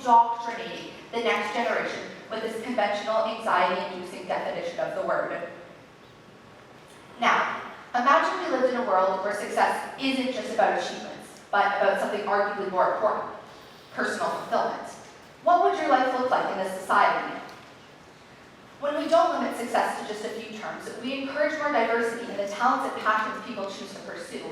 indoctrinating the next generation with this conventional anxiety-inducing definition of the word. Now, imagine we lived in a world where success isn't just about achievements, but about something arguably more important, personal fulfillment. What would your life look like in this society? When we don't limit success to just a few terms, we encourage more diversity in the talents and passions people choose to pursue.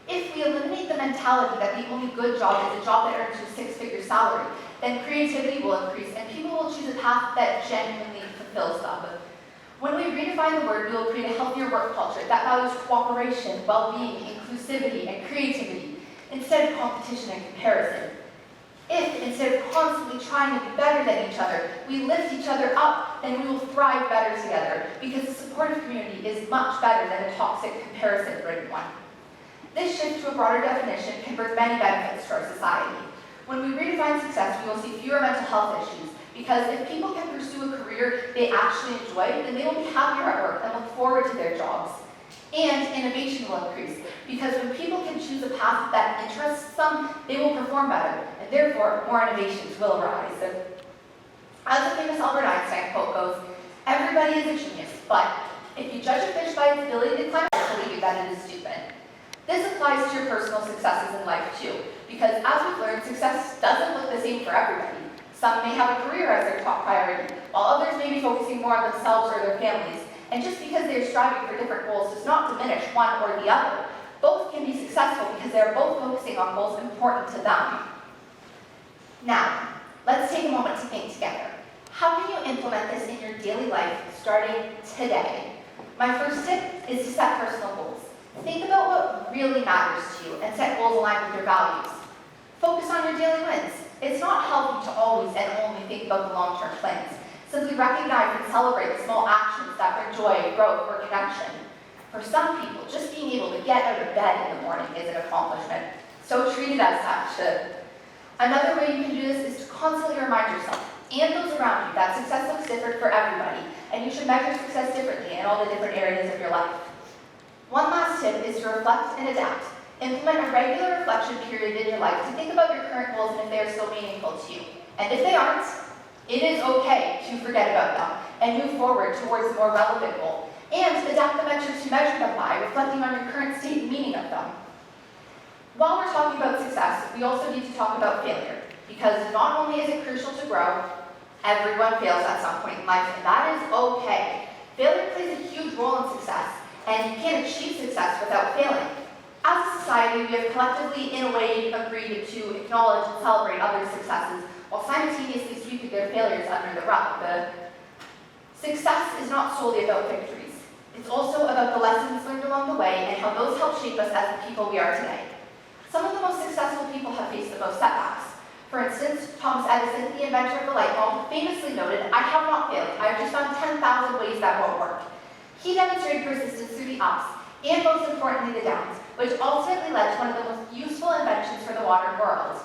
If we eliminate the mentality that the only good job is a job that earns you a six-figure salary, then creativity will increase and people will choose a path that genuinely fulfills them. When we redefine the word, we will create a healthier work culture that values cooperation, well-being, inclusivity, and creativity, instead of competition and comparison. If, instead of constantly trying to be better than each other, we lift each other up, then we will thrive better together, because a supportive community is much better than a toxic, comparison-ridden one. This shift to a broader definition can bring many benefits to our society. When we redefine success, we will see fewer mental health issues, because if people can pursue a career they actually enjoy, then they will be happier at work and look forward to their jobs. And innovation will increase, because when people can choose a path that interests them, they will perform better, and therefore more innovations will arise. As the famous Albert Einstein quote goes, "Everybody is a genius, but if you judge a fish by its ability to climb, I believe that it is stupid." This applies to your personal successes in life too, because as we've learned, success doesn't look the same for everybody. Some may have a career as their top priority, while others may be focusing more on themselves or their families. And just because they are striving for different goals does not diminish one or the other. Both can be successful because they are both focusing on goals important to them. Now, let's take a moment to think together. How can you implement this in your daily life starting today? My first tip is to set personal goals. Think about what really matters to you and set goals aligned with your values. Focus on your daily wins. It's not healthy to always and only think about the long-term plans. Simply recognize and celebrate the small actions that bring joy, growth, or connection. For some people, just being able to get out of bed in the morning is an accomplishment, so treat it as such. Another way you can do this is to constantly remind yourself and those around you that success looks different for everybody, and you should measure success differently in all the different areas of your life. One last tip is to reflect and adapt. Implement a regular reflection period in your life to think about your current goals and if they are still meaningful to you. And if they aren't, it is okay to forget about them and move forward towards a more relevant goal, and adapt the metrics to measure them by, reflecting on your current state and meaning of them. While we're talking about success, we also need to talk about failure, because not only is it crucial to grow, everyone fails at some point in life, and that is okay. Failure plays a huge role in success, and you can't achieve success without failing. As a society, we have collectively, in a way, agreed to acknowledge and celebrate others' successes, while simultaneously sweeping their failures under the rug. Success is not solely about victories. It's also about the lessons learned along the way and how those help shape us as the people we are today. Some of the most successful people have faced the most setbacks. For instance, Thomas Edison, the inventor of the light bulb, famously noted, "I have not failed. I have just found 10,000 ways that won't work." He demonstrated persistence through the ups, and most importantly the downs, which ultimately led to one of the most useful inventions for the modern world.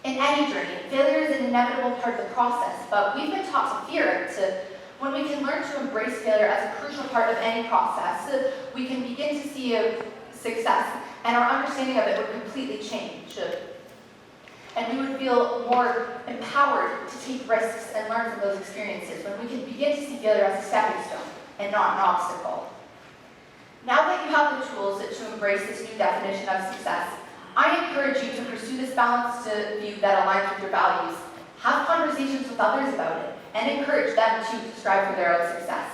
In any journey, failure is an inevitable part of the process, but we've been taught to fear it. When we can learn to embrace failure as a crucial part of any process, we can begin to see a success, and our understanding of it would completely change. And we would feel more empowered to take risks and learn from those experiences when we can begin to see failure as a stepping stone and not an obstacle. Now that you have the tools to embrace this new definition of success, I encourage you to pursue this balanced view that aligns with your values. Have conversations with others about it, and encourage them too to strive for their own success.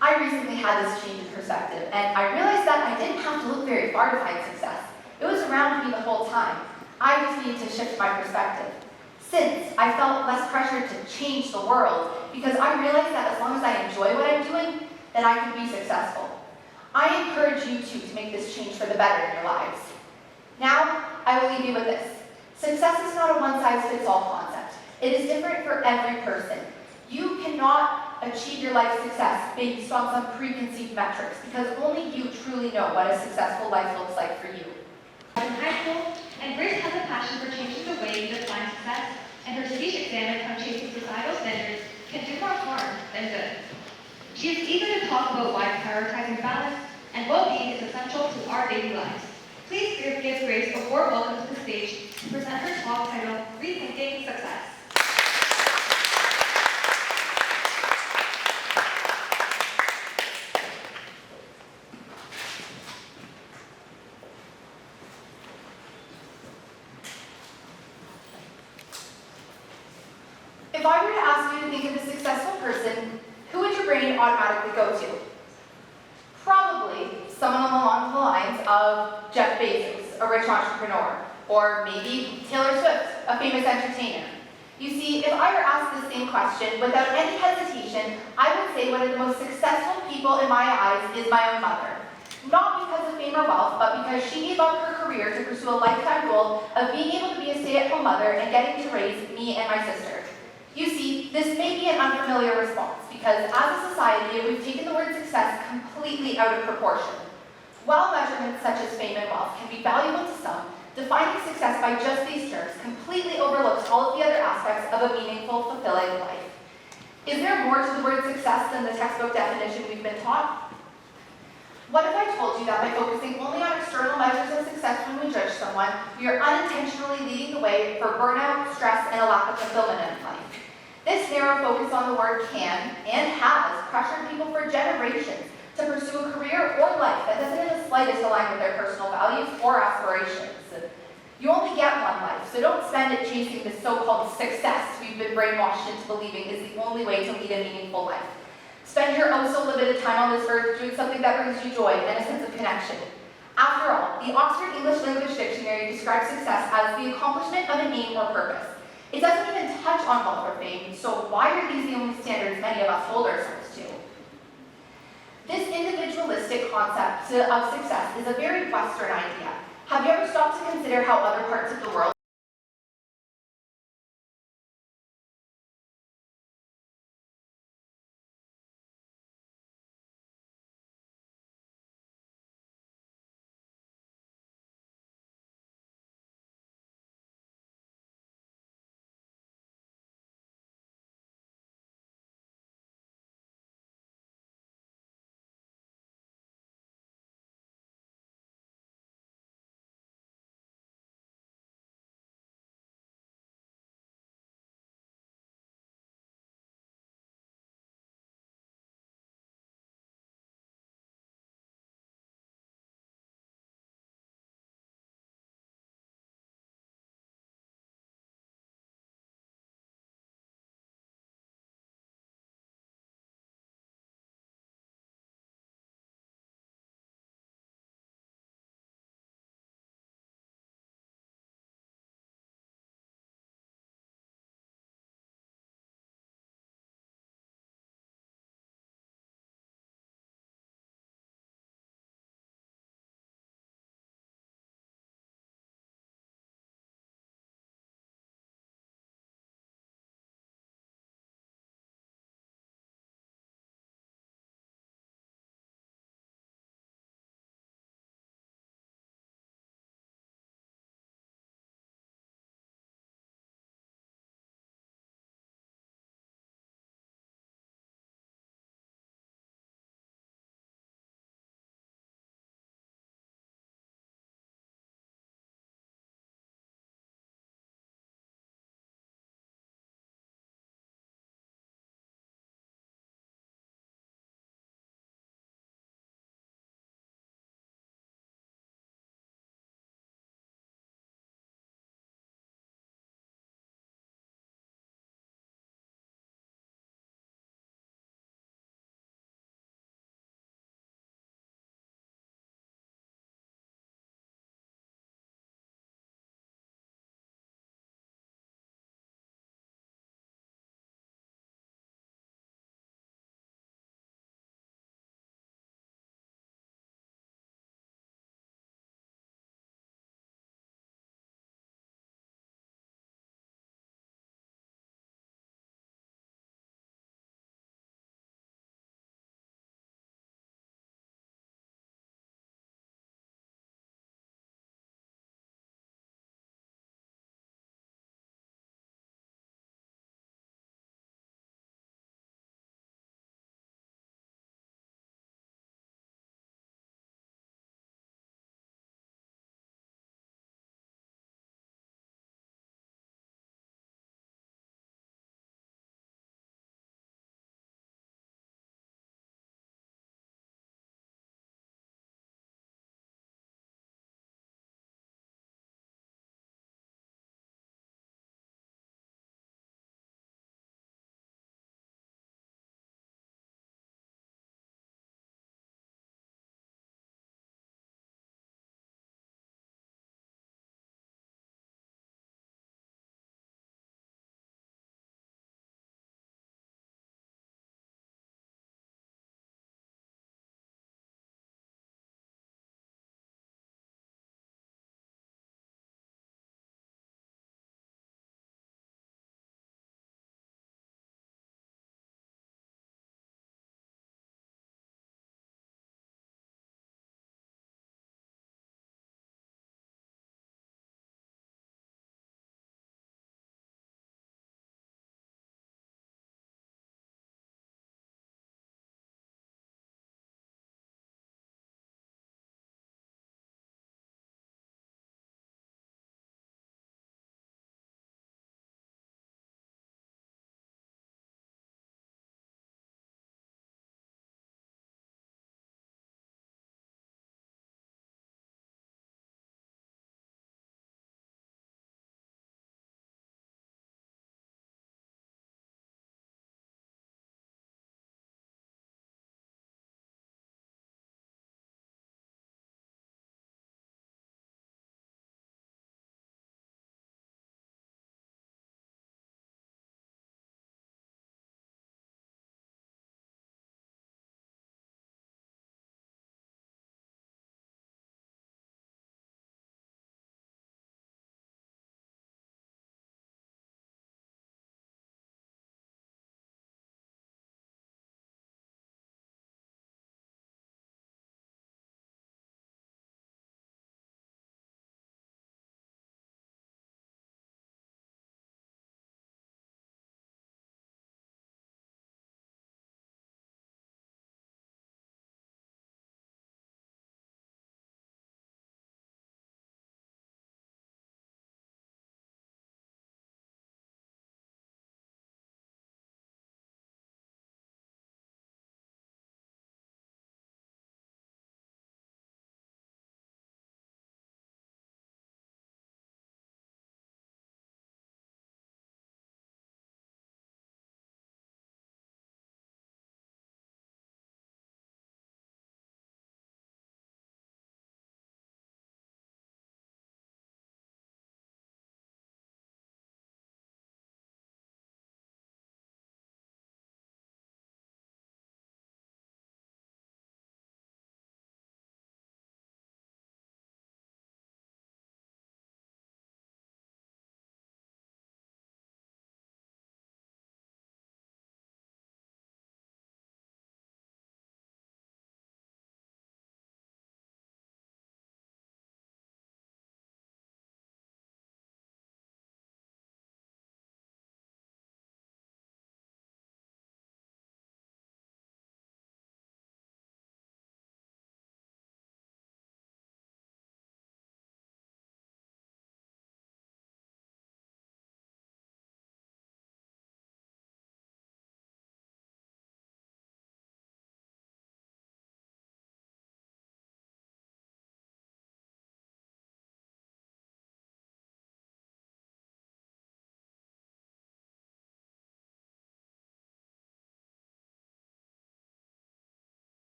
I recently had this change in perspective, and I realized that I didn't have to look very far to find success. It was around me the whole time. I just needed to shift my perspective. Since, I felt less pressure to change the world, because I realized that as long as I enjoy what I'm doing, then I can be successful. I encourage you too to make this change for the better in your lives. Now, I will leave you with this. Success is not a one-size-fits-all concept. It is different for every person. You cannot achieve your life success based on some preconceived metrics, because only you truly know what a successful life looks like for you. In high school, and Grace has a passion for changing the way we define success, and her studies examine how chasing societal standards can do more harm than good. She is eager to talk about why prioritizing balance and well-being is essential to our daily lives. Please give Grace a warm welcome to the stage to present her talk titled Rethinking Success. If I were to ask you to think of a successful person, who would your brain automatically go to? Probably someone along the lines of Jeff Bezos, a rich entrepreneur, or maybe Taylor Swift, a famous entertainer. You see, if I were asked the same question without any hesitation, I would say one of the most successful people in my eyes is my own mother. Not because of fame or wealth, but because she gave up her career to pursue a lifetime goal of being able to be a stay-at-home mother and getting to raise me and my sister. You see, this may be an unfamiliar response because as a society, we've taken the word success completely out of proportion. While measurements such as fame and wealth can be valuable to some, defining success by just these terms completely overlooks all of the other aspects of a meaningful, fulfilling life. Is there more to the word success than the textbook definition we've been taught? What if I told you that by focusing only on external measures of success when we judge someone, we are unintentionally leading the way for burnout, stress, and a lack of fulfillment in life? This narrow focus on the word can and has pressured people for generations to pursue a career or life that doesn't in the slightest align with their personal values or aspirations. You only get one life, so don't spend it chasing this so-called success we've been brainwashed into believing is the only way to lead a meaningful life. Spend your oh-so-limited time on this earth doing something that brings you joy and a sense of connection. After all, the Oxford English Language Dictionary describes success as the accomplishment of an aim or purpose. It doesn't even touch on wealth or fame, so why are these the only standards many of us hold ourselves to? This individualistic concept of success is a very Western idea. Have you ever stopped to consider how other parts of the world